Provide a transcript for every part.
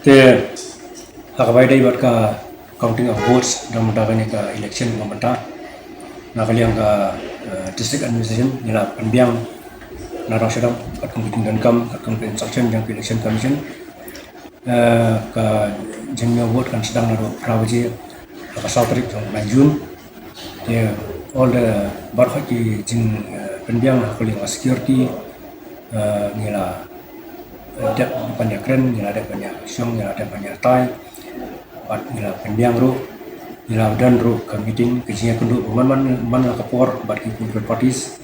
Te hakabai dai bat ka counting of votes dalam mendagani ka election pemerintah na kaliang ka district administration nila penbiang na rasyadam kat computing dan kam kat computing instruction yang election commission ka jengnya vote kan sedang nado prawaji ka sautrik na Jun te all the barhak ki jeng penbiang kaliang security nila ada banyak keren, ada banyak siang, ada banyak tai, bat nila pendiang ru, nila dan ru ke meeting kejinya kundu man kapor bat ki political parties,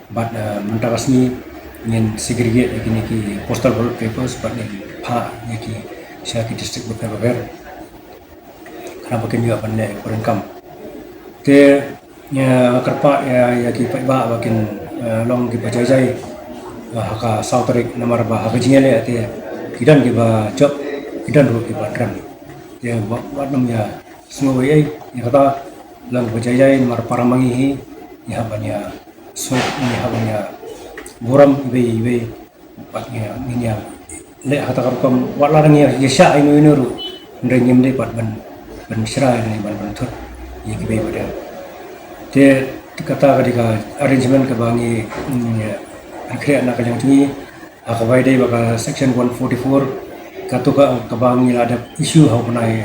bat mentakas ni ingin segregate lagi ni ki postal ballot papers bat ni pa ni ki siya ki district beber karena bagian juga pandai kurang kam. Te ya kerpa ya ki pa bagian long ki bajai haka sautrik namar bah haka jingele ate kidan ke ba job kidan ro ke ba dram ya wat nam ya semua ya kata lang bajai namar paramangi hi ya banya so ya banya buram ibe patnya minya le kata kam wat larang ya sya inu ru ndengem de pat ban sira ni ban thut ya kibe pada te kata ketika arrangement ke bangi akhirnya anak yang tinggi akabai dai baka section 144 katuka kabang nila ada isu hau penai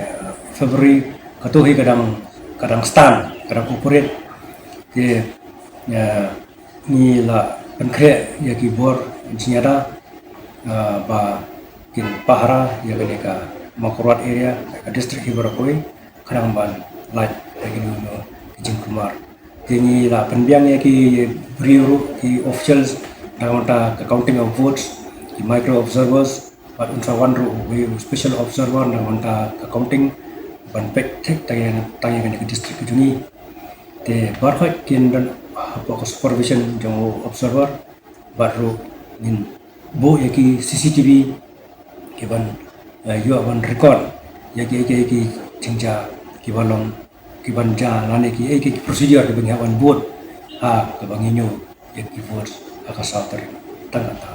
February katuhi kadang stand kadang corporate ke ya ni la penkre ya ki bor senyata ba kin pahara ya ka makurat area ka district hibarakoi kadang ban light lagi no kijing kumar kini la penbiang ya ki brio ki officials Nawanta counting of votes, the micro observers, but unsa one ro special observer nawanta counting ban pek tek tanya ke district jungi te barhat kin dan apa supervision jong observer baru nin bo yaki CCTV ke ban you ban record yaki tingja ki balong ki ban ja lane ki procedure ke ban vote ke banginyo yaki vote akasal tangata